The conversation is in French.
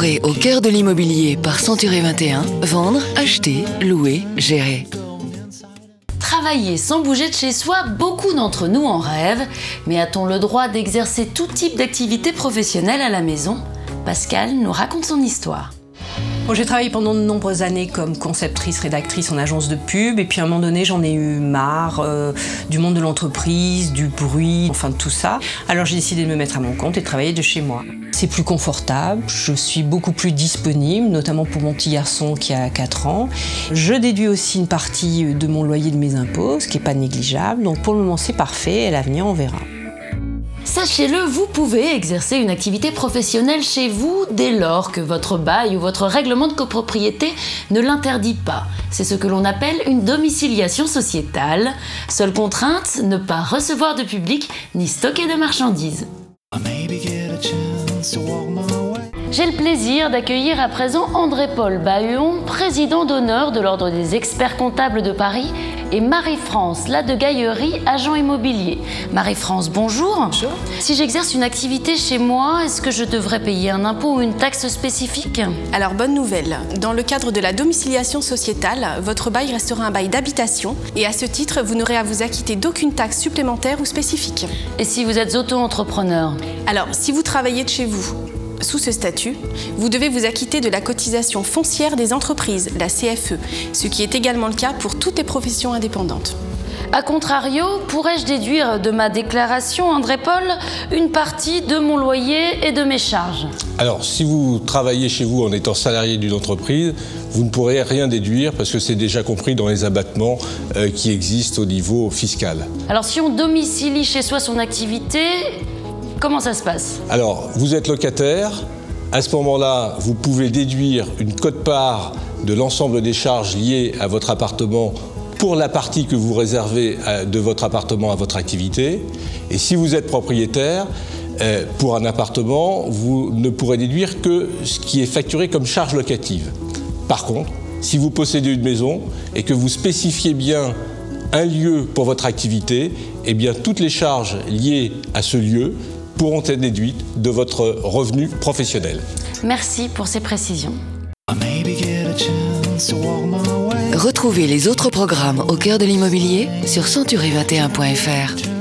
Découvrez Au cœur de l'immobilier par Century 21, vendre, acheter, louer, gérer. Travailler sans bouger de chez soi, beaucoup d'entre nous en rêvent, mais a-t-on le droit d'exercer tout type d'activité professionnelle à la maison? Pascal nous raconte son histoire. Bon, j'ai travaillé pendant de nombreuses années comme conceptrice, rédactrice en agence de pub, et puis à un moment donné j'en ai eu marre du monde de l'entreprise, du bruit, enfin de tout ça. Alors j'ai décidé de me mettre à mon compte et de travailler de chez moi. C'est plus confortable, je suis beaucoup plus disponible, notamment pour mon petit garçon qui a 4 ans. Je déduis aussi une partie de mon loyer de mes impôts, ce qui n'est pas négligeable, donc pour le moment c'est parfait, et à l'avenir on verra. Sachez-le, vous pouvez exercer une activité professionnelle chez vous dès lors que votre bail ou votre règlement de copropriété ne l'interdit pas. C'est ce que l'on appelle une domiciliation sociétale. Seule contrainte, ne pas recevoir de public ni stocker de marchandises. J'ai le plaisir d'accueillir à présent André-Paul Bahuon, président d'honneur de l'Ordre des experts comptables de Paris, et Marie-France Ladegaillerie, agent immobilier. Marie-France, bonjour. Bonjour. Si j'exerce une activité chez moi, est-ce que je devrais payer un impôt ou une taxe spécifique? Alors, bonne nouvelle. Dans le cadre de la domiciliation sociétale, votre bail restera un bail d'habitation et à ce titre, vous n'aurez à vous acquitter d'aucune taxe supplémentaire ou spécifique. Et si vous êtes auto-entrepreneur? Alors, si vous travaillez de chez vous, sous ce statut, vous devez vous acquitter de la cotisation foncière des entreprises, la CFE, ce qui est également le cas pour toutes les professions indépendantes. A contrario, pourrais-je déduire de ma déclaration, André-Paul, une partie de mon loyer et de mes charges? Alors, si vous travaillez chez vous en étant salarié d'une entreprise, vous ne pourrez rien déduire parce que c'est déjà compris dans les abattements qui existent au niveau fiscal. Alors, si on domicilie chez soi son activité, comment ça se passe? Alors, vous êtes locataire. À ce moment-là, vous pouvez déduire une quote-part de l'ensemble des charges liées à votre appartement pour la partie que vous réservez de votre appartement à votre activité. Et si vous êtes propriétaire, pour un appartement, vous ne pourrez déduire que ce qui est facturé comme charge locative. Par contre, si vous possédez une maison et que vous spécifiez bien un lieu pour votre activité, eh bien toutes les charges liées à ce lieu pourront être déduites de votre revenu professionnel. Merci pour ces précisions. Retrouvez les autres programmes Au cœur de l'immobilier sur century21.fr.